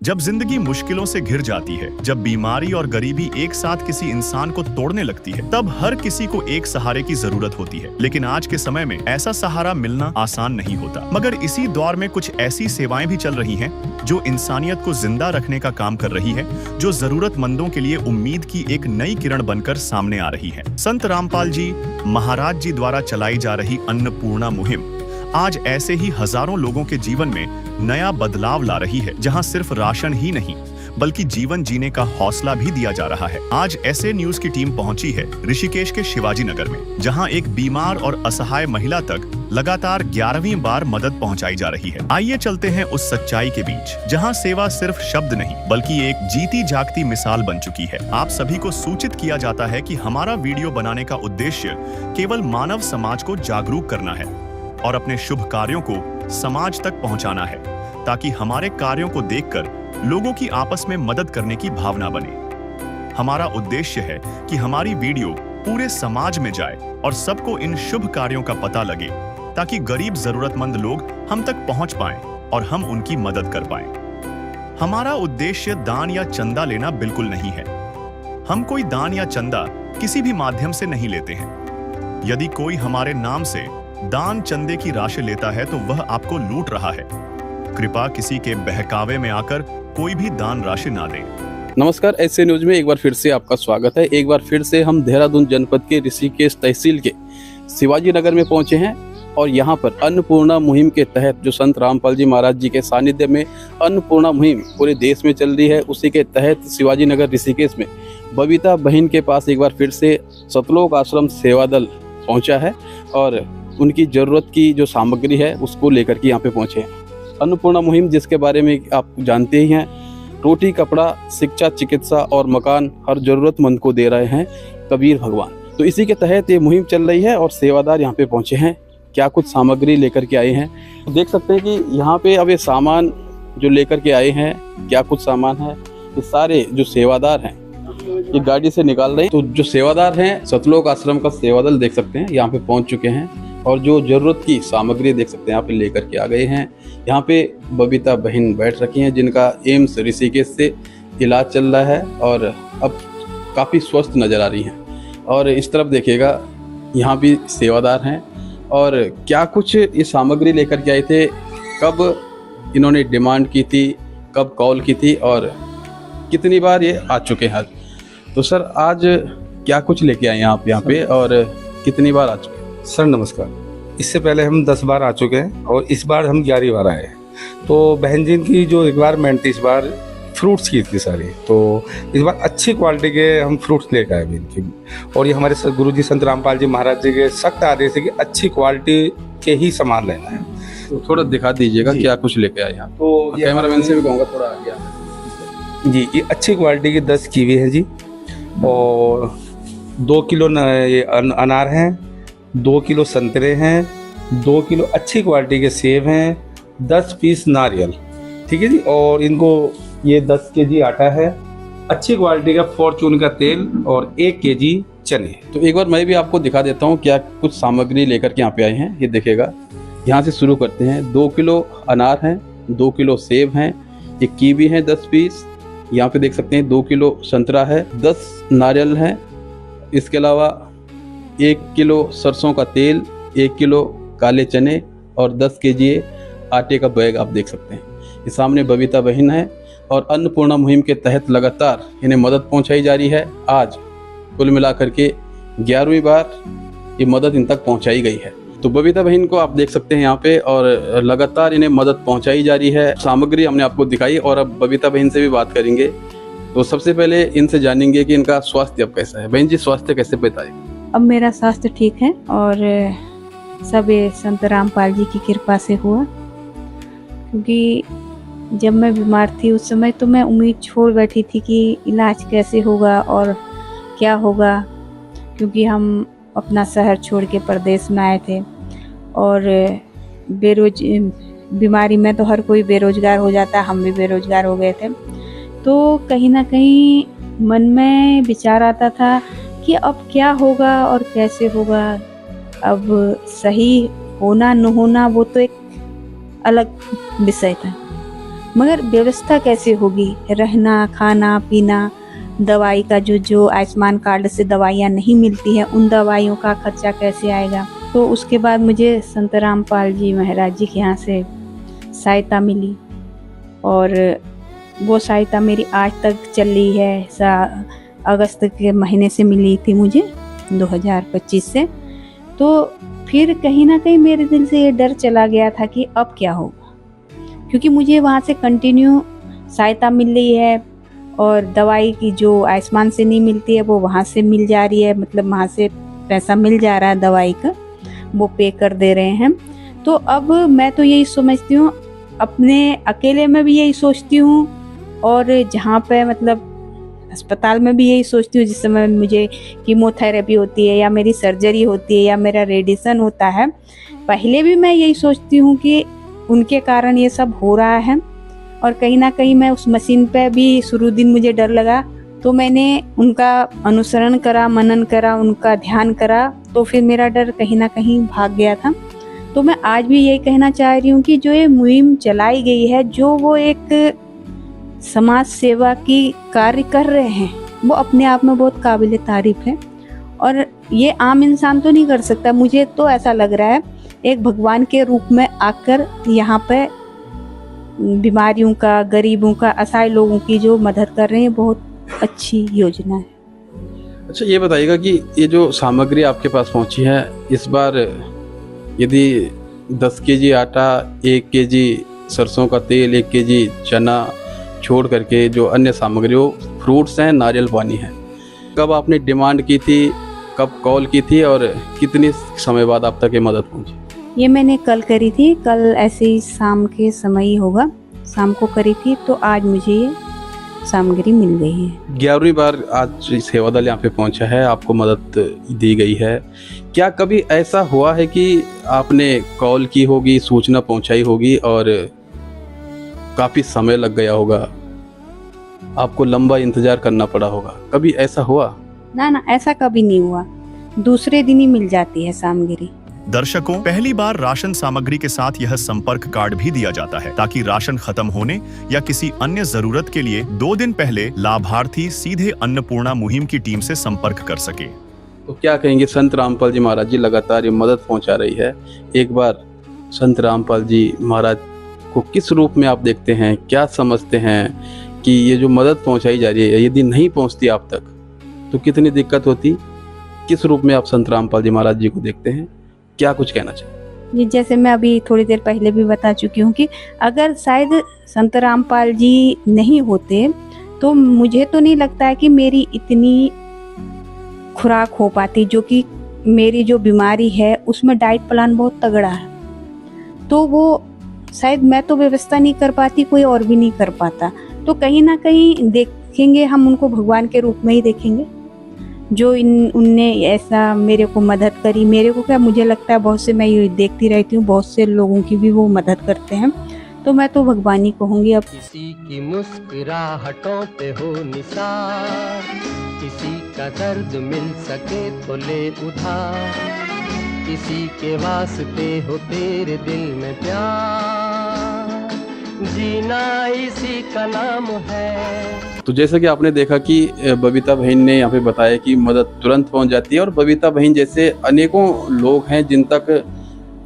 जब जिंदगी मुश्किलों से घिर जाती है, जब बीमारी और गरीबी एक साथ किसी इंसान को तोड़ने लगती है, तब हर किसी को एक सहारे की जरूरत होती है। लेकिन आज के समय में ऐसा सहारा मिलना आसान नहीं होता। मगर इसी दौर में कुछ ऐसी सेवाएं भी चल रही हैं जो इंसानियत को जिंदा रखने का काम कर रही है, जो जरूरतमंदों के लिए उम्मीद की एक नई किरण बनकर सामने आ रही है। संत रामपाल जी महाराज जी द्वारा चलाई जा रही अन्नपूर्णा मुहिम आज ऐसे ही हजारों लोगों के जीवन में नया बदलाव ला रही है, जहां सिर्फ राशन ही नहीं बल्कि जीवन जीने का हौसला भी दिया जा रहा है। आज ऐसे न्यूज की टीम पहुंची है ऋषिकेश के शिवाजी नगर में, जहां एक बीमार और असहाय महिला तक लगातार 11वीं बार मदद पहुंचाई जा रही है। आइए चलते हैं उस सच्चाई के बीच, जहां सेवा सिर्फ शब्द नहीं बल्कि एक जीती जागती मिसाल बन चुकी है। आप सभी को सूचित किया जाता है कि हमारा वीडियो बनाने का उद्देश्य केवल मानव समाज को जागरूक करना है और अपने शुभ कार्यों को समाज तक पहुंचाना है, ताकि हमारे कार्यों को देखकर लोगों की आपस में मदद करने की भावना बने। हमारा उद्देश्य है कि हमारी वीडियो पूरे समाज में जाए और सबको इन शुभ कार्यों का पता लगे, ताकि गरीब जरूरतमंद लोग हम तक पहुंच पाएं और हम उनकी मदद कर पाएं। हमारा उद्देश्य दान या चंदा लेना बिल्कुल नहीं है। हम कोई दान या चंदा किसी भी माध्यम से नहीं लेते हैं। यदि कोई हमारे नाम से दान चंदे की राशि लेता है तो वह आपको लूट रहा है। कृपया किसी के बहकावे में आकर कोई भी दान राशि ना दे। नमस्कार, ऐसे न्यूज में एक बार फिर से आपका स्वागत है। एक बार फिर से हम देहरादून जनपद के ऋषिकेश तहसील के शिवाजी नगर में पहुंचे हैं और यहाँ पर अन्नपूर्णा मुहिम के तहत जो संत रामपाल जी महाराज जी के सानिध्य में अन्नपूर्णा मुहिम पूरे देश में चल रही है, उसी के तहत शिवाजी नगर ऋषिकेश में बबीता बहन के पास एक बार फिर से सतलोक आश्रम सेवा दल पहुंचा है और उनकी ज़रूरत की जो सामग्री है उसको लेकर के यहाँ पे पहुँचे हैं। अन्नपूर्णा मुहिम जिसके बारे में आप जानते ही हैं, रोटी कपड़ा शिक्षा चिकित्सा और मकान हर ज़रूरतमंद को दे रहे हैं कबीर भगवान। तो इसी के तहत ये मुहिम चल रही है और सेवादार यहाँ पे पहुँचे हैं। क्या कुछ सामग्री लेकर के आए हैं तो देख सकते हैं कि यहाँ पे अब ये सामान जो लेकर के आए हैं, क्या कुछ सामान है, ये सारे जो सेवादार हैं ये गाड़ी से निकाल रहे हैं। तो जो सेवादार हैं सतलोक आश्रम का सेवा दल देख सकते हैं यहाँ पे पहुँच चुके हैं और जो ज़रूरत की सामग्री देख सकते हैं यहाँ पे लेकर के आ गए हैं। यहाँ पे बबीता बहन बैठ रखी हैं जिनका एम्स ऋषिकेश से इलाज चल रहा है और अब काफ़ी स्वस्थ नज़र आ रही हैं। और इस तरफ देखिएगा यहाँ भी सेवादार हैं और क्या कुछ ये सामग्री लेकर के आए थे, कब इन्होंने डिमांड की थी, कब कॉल की थी और कितनी बार ये आ चुके हैं। तो सर आज क्या कुछ लेके आए हैं आप यहाँ पे और कितनी बार आ चुके हैं? सर नमस्कार। इससे पहले हम 10 बार आ चुके हैं और इस बार हम 11वीं बार आए हैं। तो बहन जी की जो रिक्वायरमेंट थी इस बार फ्रूट्स की थी सारी, तो इस बार अच्छी क्वालिटी के हम फ्रूट्स लेकर आए इनकी। और ये हमारे गुरु जी संत रामपाल जी महाराज जी के सख्त आदेश है कि अच्छी क्वालिटी के ही सामान लेना है। तो थोड़ा दिखा दीजिएगा क्या कुछ लेके आए हैं। तो कैमरामैन से भी कहूँगा थोड़ा आगे आना जी। ये अच्छी क्वालिटी की 10 कीवी है जी और 2 किलो ये अनार हैं, 2 किलो संतरे हैं, 2 किलो अच्छी क्वालिटी के सेब हैं, 10 पीस नारियल, ठीक है जी। और इनको ये 10 केजी आटा है, अच्छी क्वालिटी का फॉर्चून का तेल और 1 केजी चने। तो एक बार मैं भी आपको दिखा देता हूँ क्या कुछ सामग्री लेकर के यहाँ पे आए हैं। ये देखिएगा, यहाँ से शुरू करते हैं। 2 किलो अनार हैं, 2 किलो सेब हैं, ये कीवी हैं 10 पीस, यहाँ पे देख सकते हैं 2 किलो संतरा है, 10 नारियल हैं, इसके अलावा 1 किलो सरसों का तेल, 1 किलो काले चने और 10 केजी आटे का बैग आप देख सकते हैं। ये सामने बबीता बहन है और अन्नपूर्णा मुहिम के तहत लगातार इन्हें मदद पहुंचाई जा रही है। आज कुल मिलाकर के 11वीं बार ये मदद इन तक पहुंचाई गई है। तो बबीता बहन को आप देख सकते हैं यहाँ पे और लगातार इन्हें मदद पहुँचाई जा रही है। सामग्री हमने आपको दिखाई और अब बबीता बहन से भी बात करेंगे। तो सबसे पहले इनसे जानेंगे कि इनका स्वास्थ्य अब कैसा है। बहन जी स्वास्थ्य कैसे बताइए? अब मेरा स्वास्थ्य ठीक है और सब ये संत रामपाल जी की कृपा से हुआ, क्योंकि जब मैं बीमार थी उस समय तो मैं उम्मीद छोड़ बैठी थी कि इलाज कैसे होगा और क्या होगा, क्योंकि हम अपना शहर छोड़ के प्रदेश में आए थे और बीमारी में तो हर कोई बेरोजगार हो जाता, हम भी बेरोजगार हो गए थे। तो कहीं ना कहीं मन में विचार आता था कि अब क्या होगा और कैसे होगा। अब सही होना न होना वो तो एक अलग विषय था, मगर व्यवस्था कैसे होगी, रहना खाना पीना, दवाई का जो आयुष्मान कार्ड से दवाइयाँ नहीं मिलती हैं उन दवाइयों का खर्चा कैसे आएगा। तो उसके बाद मुझे संत रामपाल जी महाराज जी के यहाँ से सहायता मिली और वो सहायता मेरी आज तक चल रही है। अगस्त के महीने से मिली थी मुझे 2025 से। तो फिर कहीं ना कहीं मेरे दिल से ये डर चला गया था कि अब क्या होगा, क्योंकि मुझे वहाँ से कंटिन्यू सहायता मिल रही है और दवाई की जो आयुष्मान से नहीं मिलती है वो वहाँ से मिल जा रही है, मतलब वहाँ से पैसा मिल जा रहा है दवाई का, वो पे कर दे रहे हैं। तो अब मैं तो यही समझती हूँ, अपने अकेले में भी यही सोचती हूँ और जहाँ पे मतलब अस्पताल में भी यही सोचती हूँ, जिस समय मुझे कीमोथेरेपी होती है या मेरी सर्जरी होती है या मेरा रेडिएशन होता है, पहले भी मैं यही सोचती हूँ कि उनके कारण ये सब हो रहा है। और कहीं ना कहीं मैं उस मशीन पे भी शुरू दिन मुझे डर लगा, तो मैंने उनका अनुसरण करा, मनन करा, उनका ध्यान करा, तो फिर मेरा डर कहीं ना कहीं भाग गया था। तो मैं आज भी यही कहना चाह रही हूँ कि जो ये मुहिम चलाई गई है, जो वो एक समाज सेवा की कार्य कर रहे हैं, वो अपने आप में बहुत काबिल तारीफ है और ये आम इंसान तो नहीं कर सकता। मुझे तो ऐसा लग रहा है एक भगवान के रूप में आकर यहाँ पे बीमारियों का, गरीबों का, असहाय लोगों की जो मदद कर रहे हैं, बहुत अच्छी योजना है। अच्छा, ये बताइएगा कि ये जो सामग्री आपके पास पहुंची है इस बार, यदि 10 केजी आटा, 1 केजी सरसों का तेल, 1 केजी चना छोड़ करके जो अन्य सामग्री हो, फ्रूट्स हैं, नारियल पानी है, कब आपने डिमांड की थी, कब कॉल की थी और कितने समय बाद आप तक ये मदद पहुंची? ये मैंने कल करी थी, कल ऐसे ही शाम के समय ही होगा, शाम को करी थी, तो आज मुझे ये सामग्री मिल गई है। 11वीं बार आज सेवा दल यहाँ पे पहुंचा है, आपको मदद दी गई है। क्या कभी ऐसा हुआ है कि आपने कॉल की होगी, सूचना पहुंचाई होगी और काफ़ी समय लग गया होगा, आपको लंबा इंतज़ार करना पड़ा होगा, कभी ऐसा हुआ? ना, ऐसा कभी नहीं हुआ, दूसरे दिन ही मिल जाती है सामग्री। दर्शकों, पहली बार राशन सामग्री के साथ यह संपर्क कार्ड भी दिया जाता है ताकि राशन खत्म होने या किसी अन्य जरूरत के लिए 2 दिन पहले लाभार्थी सीधे अन्नपूर्णा मुहिम की टीम से संपर्क कर सके। तो क्या कहेंगे, संत रामपाल जी महाराज जी लगातार ये मदद पहुंचा रही है, एक बार संत रामपाल जी महाराज को किस रूप में आप देखते हैं, क्या समझते हैं कि ये जो मदद पहुंचाई जा रही है, यदि नहीं पहुंचती आप तक तो कितनी दिक्कत होती, किस रूप में आप संत रामपाल जी महाराज जी को देखते हैं, क्या कुछ कहना चाहिए? ये जैसे मैं अभी थोड़ी देर पहले भी बता चुकी हूँ कि अगर शायद संत रामपाल जी नहीं होते तो मुझे तो नहीं लगता है कि मेरी इतनी खुराक हो पाती, जो कि मेरी जो बीमारी है उसमें डाइट प्लान बहुत तगड़ा है, तो वो शायद मैं तो व्यवस्था नहीं कर पाती, कोई और भी नहीं कर पाता। तो कहीं ना कहीं देखेंगे हम उनको भगवान के रूप में ही देखेंगे, जो उनने ऐसा मेरे को मदद करी। मेरे को क्या, मुझे लगता है बहुत से, मैं ये देखती रहती हूँ, बहुत से लोगों की भी वो मदद करते हैं, तो मैं तो भगवान ही कहूँगी। अब किसी की मुस्कुराहटों पे हो निसार, किसी का दर्द मिल सके तो ले उधार, किसी के वास्ते हो तेरे दिल में प्यार, जीना इसी का नाम है। तो जैसा कि आपने देखा कि बबीता बहन ने यहाँ पे बताया कि मदद तुरंत पहुँच जाती है और बबीता बहन जैसे अनेकों लोग हैं जिन तक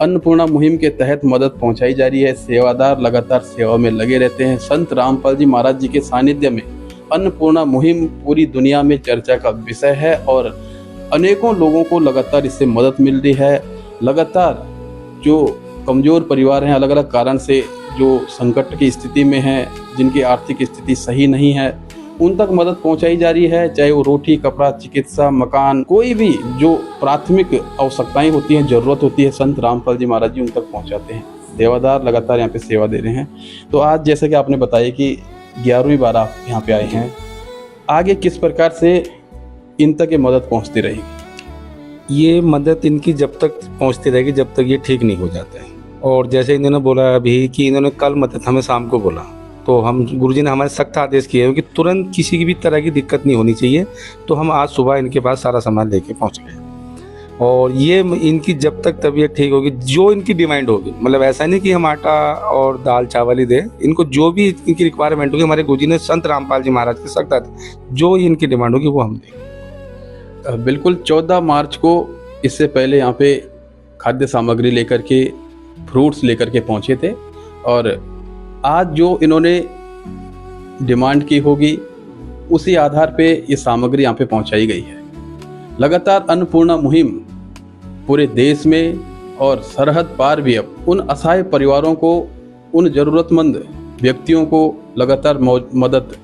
अन्नपूर्णा मुहिम के तहत मदद पहुँचाई जा रही है। सेवादार लगातार सेवा में लगे रहते हैं। संत रामपाल जी महाराज जी के सानिध्य में अन्नपूर्णा मुहिम पूरी दुनिया में चर्चा का विषय है और अनेकों लोगों को लगातार इससे मदद मिल रही है। लगातार जो कमज़ोर परिवार हैं, अलग अलग कारण से जो संकट की स्थिति में हैं, जिनकी आर्थिक स्थिति सही नहीं है, उन तक मदद पहुंचाई जा रही है। चाहे वो रोटी, कपड़ा, चिकित्सा, मकान, कोई भी जो प्राथमिक आवश्यकताएं होती हैं, ज़रूरत होती है, संत रामपाल जी महाराज जी उन तक पहुंचाते हैं। सेवादार लगातार यहाँ पे सेवा दे रहे हैं। तो आज जैसे कि आपने बताया कि 11वीं बार आप यहाँ पे आए हैं, आगे किस प्रकार से इन तक ये मदद पहुँचती रहेगी? ये मदद इनकी जब तक पहुंचती रहेगी जब तक ये ठीक नहीं हो जाते हैं। और जैसे इन्होंने बोला अभी कि इन्होंने कल मदद हमें शाम को बोला, तो हम गुरुजी ने हमारे सख्त आदेश किए हैं कि तुरंत किसी की भी तरह की दिक्कत नहीं होनी चाहिए। तो हम आज सुबह इनके पास सारा सामान लेके पहुंच गए। और ये इनकी जब तक तबीयत ठीक होगी, जो इनकी डिमांड होगी, मतलब ऐसा नहीं कि हम आटा और दाल चावल ही दें, इनको जो भी इनकी रिक्वायरमेंट होगी, हमारे गुरुजी ने संत रामपाल जी महाराज के सख्त थे, जो इनकी डिमांड होगी वो हम देंगे। बिल्कुल 14 मार्च को इससे पहले यहाँ पे खाद्य सामग्री लेकर के, फ्रूट्स लेकर के पहुँचे थे, और आज जो इन्होंने डिमांड की होगी उसी आधार पे ये सामग्री यहाँ पे पहुँचाई गई है। लगातार अन्नपूर्णा मुहिम पूरे देश में और सरहद पार भी अब उन असहाय परिवारों को, उन ज़रूरतमंद व्यक्तियों को लगातार मदद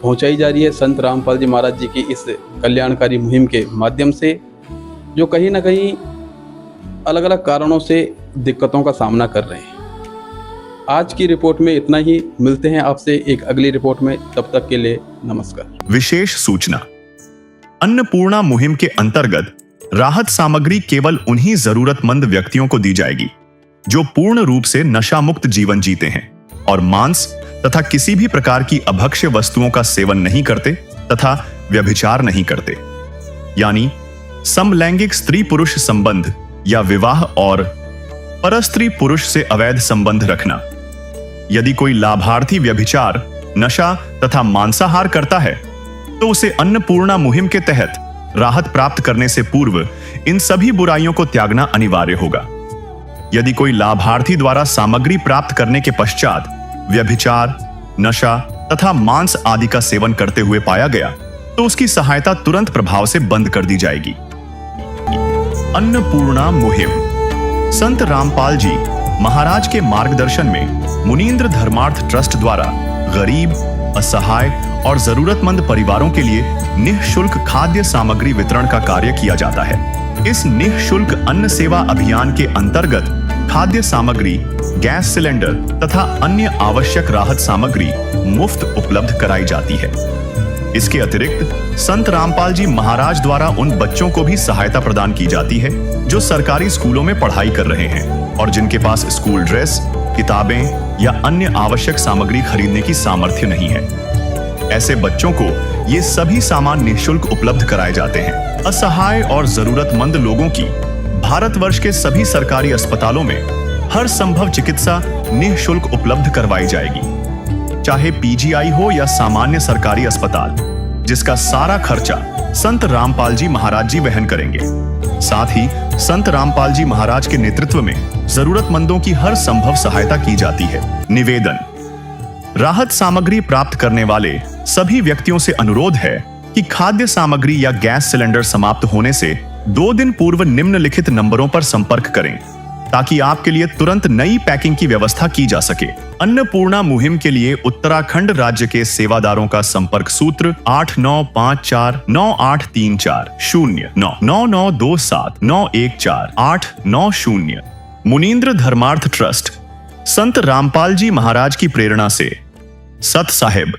पहुंचाई जा रही है संत रामपाल जी महाराज जी की इस कल्याणकारी मुहिम के माध्यम से, जो कहीं ना कहीं अलग अलग कारणों से दिक्कतों का सामना कर रहे हैं। आज की रिपोर्ट में इतना ही, मिलते हैं आपसे एक अगली रिपोर्ट में, तब तक के लिए नमस्कार। विशेष सूचना, अन्नपूर्णा मुहिम के अंतर्गत राहत सामग्री केवल उन्हीं जरूरतमंद व्यक्तियों को दी जाएगी जो पूर्ण रूप से नशा मुक्त जीवन जीते हैं और मांस तथा किसी भी प्रकार की अभक्ष्य वस्तुओं का सेवन नहीं करते तथा व्यभिचार नहीं करते, यानी समलैंगिक स्त्री पुरुष संबंध या विवाह और परस्त्री पुरुष से अवैध संबंध रखना। यदि कोई लाभार्थी व्यभिचार, नशा तथा मांसाहार करता है तो उसे अन्नपूर्णा मुहिम के तहत राहत प्राप्त करने से पूर्व इन सभी बुराइयों को त्यागना अनिवार्य होगा। यदि कोई लाभार्थी द्वारा सामग्री प्राप्त करने के पश्चात व्यभिचार, नशा तथा मांस आदि का सेवन करते हुए पाया गया तो उसकी सहायता तुरंत प्रभाव से बंद कर दी जाएगी। अन्नपूर्णा मुहिम संत रामपाल जी महाराज के मार्गदर्शन में मुनींद्र धर्मार्थ ट्रस्ट द्वारा गरीब, असहाय और जरूरतमंद परिवारों के लिए निःशुल्क खाद्य सामग्री वितरण का कार्य किया जाता है। इस निःशुल्क अन्न सेवा अभियान के अंतर्गत खाद्य सामग्री, गैस सिलेंडर तथा अन्य आवश्यक राहत सामग्री मुफ्त उपलब्ध कराई जाती है। इसके अतिरिक्त संत रामपाल जी महाराज द्वारा उन बच्चों को भी सहायता प्रदान की जाती है जो सरकारी स्कूलों में पढ़ाई कर रहे हैं और जिनके पास स्कूल ड्रेस, किताबें या अन्य आवश्यक सामग्री खरीदने की सामर्थ्य नहीं है। ऐसे बच्चों को ये सभी सामान निःशुल्क उपलब्ध कराए जाते हैं। असहाय और जरूरतमंद लोगों की भारतवर्ष के सभी सरकारी अस्पतालों में हर संभव चिकित्सा निःशुल्क उपलब्ध करवाई जाएगी, चाहे पीजीआई हो या सामान्य सरकारी अस्पताल, जिसका सारा खर्चा संत रामपाल जी महाराज जी वहन करेंगे। साथ ही संत रामपाल जी महाराज के नेतृत्व में जरूरतमंदों की हर संभव सहायता की जाती है। निवेदन, राहत सामग्री प्राप्त करने वाले सभी व्यक्तियों से अनुरोध है कि खाद्य सामग्री या गैस सिलेंडर समाप्त होने से 2 दिन पूर्व निम्नलिखित नंबरों पर संपर्क करें ताकि आपके लिए तुरंत नई पैकिंग की व्यवस्था की जा सके। अन्नपूर्णा मुहिम के लिए उत्तराखंड राज्य के सेवादारों का संपर्क सूत्र 8954-9834099927914-890। मुनींद्र धर्मार्थ ट्रस्ट संत रामपाल जी महाराज की प्रेरणा से सत साहिब